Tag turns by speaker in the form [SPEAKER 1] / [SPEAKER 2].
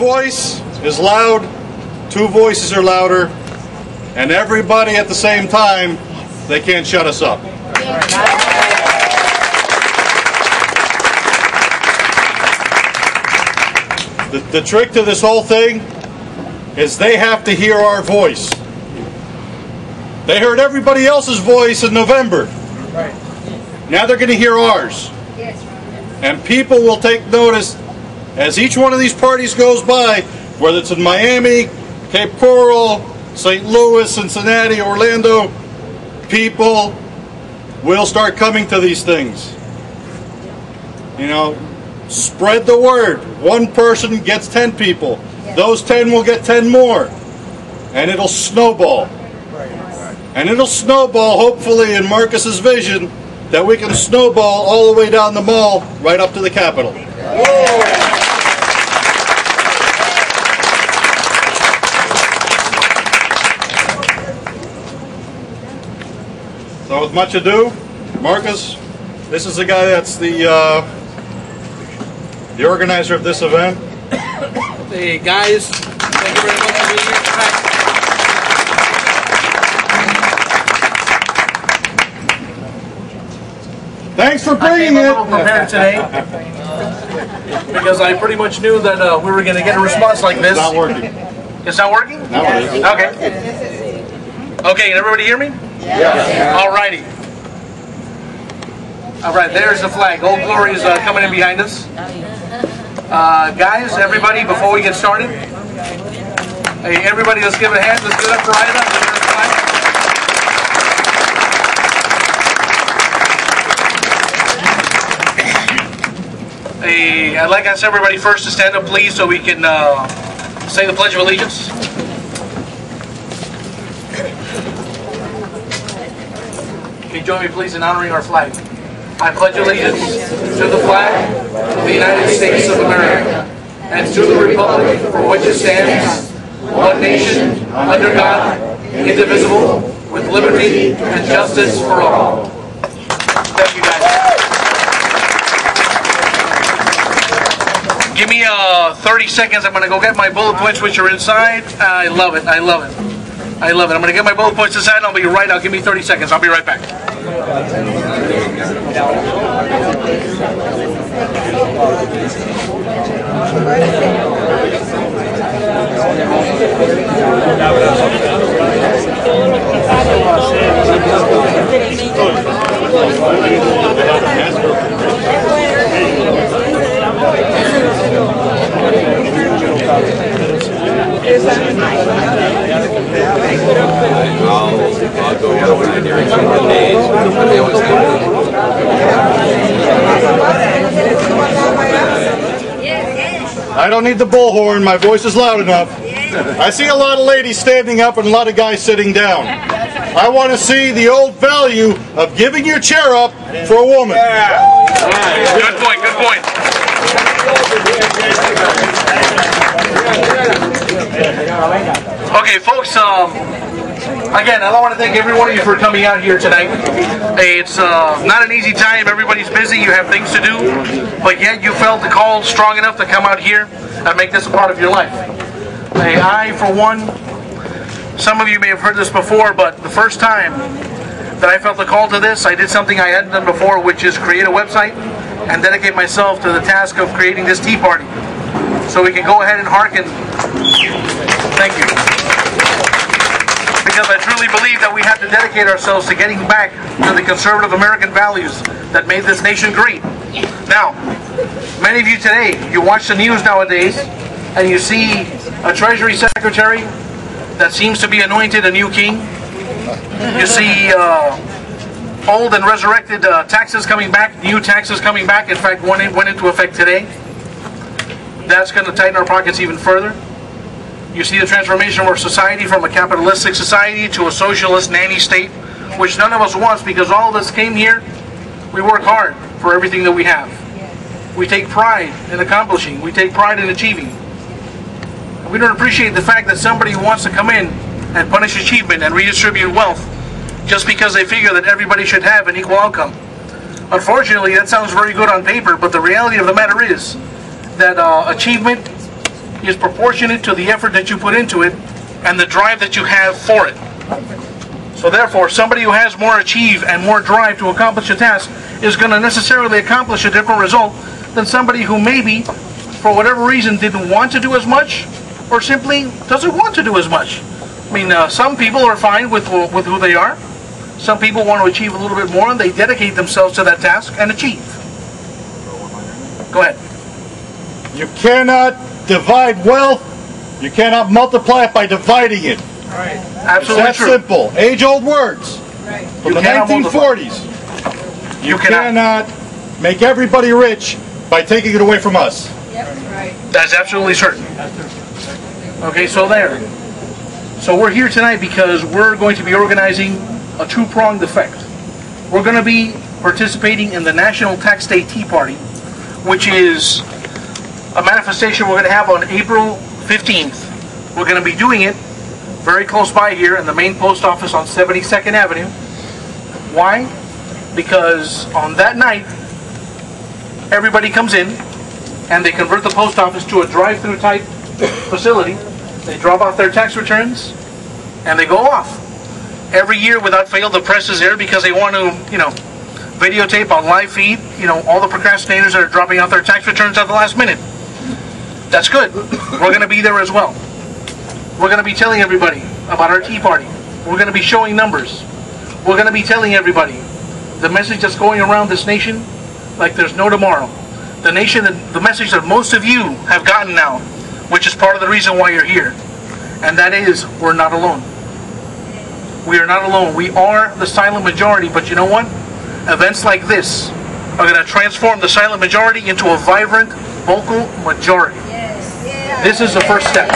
[SPEAKER 1] voice is loud, two voices are louder, and everybody at the same time, they can't shut us up. The trick to this whole thing is they have to hear our voice. They heard everybody else's voice in November. Now they're going to hear ours. And people will take notice as each one of these parties goes by, whether it's in Miami, Cape Coral, St. Louis, Cincinnati, Orlando, people will start coming to these things. You know, spread the word. One person gets 10 people. Those 10 will get 10 more. And it'll snowball. And it'll snowball, hopefully, in Marcus's vision, that we can snowball all the way down the mall, right up to the Capitol. So with much ado, Marcus, this is the guy that's the organizer of this event.
[SPEAKER 2] Hey guys, thank you very much for being here tonight.
[SPEAKER 1] Thanks for bringing it.
[SPEAKER 2] I came a little prepared today because I pretty much knew that we were going to get a response like this.
[SPEAKER 1] It's not working.
[SPEAKER 2] It's not working?
[SPEAKER 1] No, it is.
[SPEAKER 2] Okay. Okay, can everybody hear me?
[SPEAKER 1] Yeah.
[SPEAKER 2] Alrighty. Alright, there's the flag. Old Glory is coming in behind us. Guys, everybody, before we get started, hey, everybody, let's give it a hand. Let's give it up for Ida. Hey, I'd like to ask everybody first to stand up, please, so we can say the Pledge of Allegiance. Can you join me, please, in honoring our flag? I pledge allegiance to the flag of the United States of America and to the republic for which it stands, one nation, under God, indivisible, with liberty and justice for all. Thank you, guys. Give me 30 seconds. I'm going to go get my bullet points, which are inside. I love it. I love it. I love it. I'm going to get my bullet points inside, and I'll be right out. Give me 30 seconds. I'll be right back.
[SPEAKER 3] I'll go over there during the days.
[SPEAKER 1] I don't need the bullhorn. My voice is loud enough. I see a lot of ladies standing up and a lot of guys sitting down. I want to see the old value of giving your chair up for a woman.
[SPEAKER 2] Good point. Good point. Okay, folks, again, I want to thank every one of you for coming out here tonight. It's not an easy time. Everybody's busy. You have things to do. But yet you felt the call strong enough to come out here and make this a part of your life. I, for one, some of you may have heard this before, but the first time that I felt the call to this, I did something I hadn't done before, which is create a website and dedicate myself to the task of creating this tea party. So we can go ahead and hearken. Thank you. Because I truly believe that we have to dedicate ourselves to getting back to the conservative American values that made this nation great. Now, many of you today, you watch the news nowadays, and you see a Treasury Secretary that seems to be anointed a new king. You see old and resurrected taxes coming back, new taxes coming back. In fact, one went into effect today. That's going to tighten our pockets even further. You see the transformation of our society from a capitalistic society to a socialist nanny state, which none of us wants, because all of us came here, we work hard for everything that we have. We take pride in accomplishing. We take pride in achieving. We don't appreciate the fact that somebody wants to come in and punish achievement and redistribute wealth just because they figure that everybody should have an equal outcome. Unfortunately, that sounds very good on paper, but the reality of the matter is that achievement is proportionate to the effort that you put into it and the drive that you have for it. So therefore, somebody who has more achieve and more drive to accomplish a task is going to necessarily accomplish a different result than somebody who maybe, for whatever reason, didn't want to do as much or simply doesn't want to do as much. I mean, some people are fine with who they are. Some people want to achieve a little bit more and they dedicate themselves to that task and achieve. Go ahead.
[SPEAKER 1] You cannot divide wealth. You cannot multiply it by dividing it.
[SPEAKER 4] Right.
[SPEAKER 2] Absolutely
[SPEAKER 1] It's that
[SPEAKER 2] true.
[SPEAKER 1] simple. Age-old words
[SPEAKER 4] Right.
[SPEAKER 1] from
[SPEAKER 2] You
[SPEAKER 1] the
[SPEAKER 2] cannot
[SPEAKER 1] 1940s. You
[SPEAKER 2] cannot.
[SPEAKER 1] cannot make everybody rich by taking it away from us.
[SPEAKER 4] Yep. Right.
[SPEAKER 2] That's absolutely certain. Okay, so there. So we're here tonight because we're going to be organizing a two-pronged effect. We're going to be participating in the National Tax Day Tea Party, which is a manifestation we're going to have on April 15th. We're going to be doing it very close by here in the main post office on 72nd Avenue. Why? Because on that night, everybody comes in and they convert the post office to a drive-through type facility. They drop off their tax returns and they go off. Every year without fail, the press is there because they want to, videotape on live feed, all the procrastinators that are dropping out their tax returns at the last minute. That's good. We're going to be there as well. We're going to be telling everybody about our Tea Party. We're going to be showing numbers. We're going to be telling everybody the message that's going around this nation like there's no tomorrow. The message that most of you have gotten now, which is part of the reason why you're here. And that is, we're not alone. We are not alone. We are the silent majority, but you know what? Events like this are going to transform the silent majority into a vibrant, vocal majority.
[SPEAKER 4] Yes. Yeah.
[SPEAKER 2] This is the first step.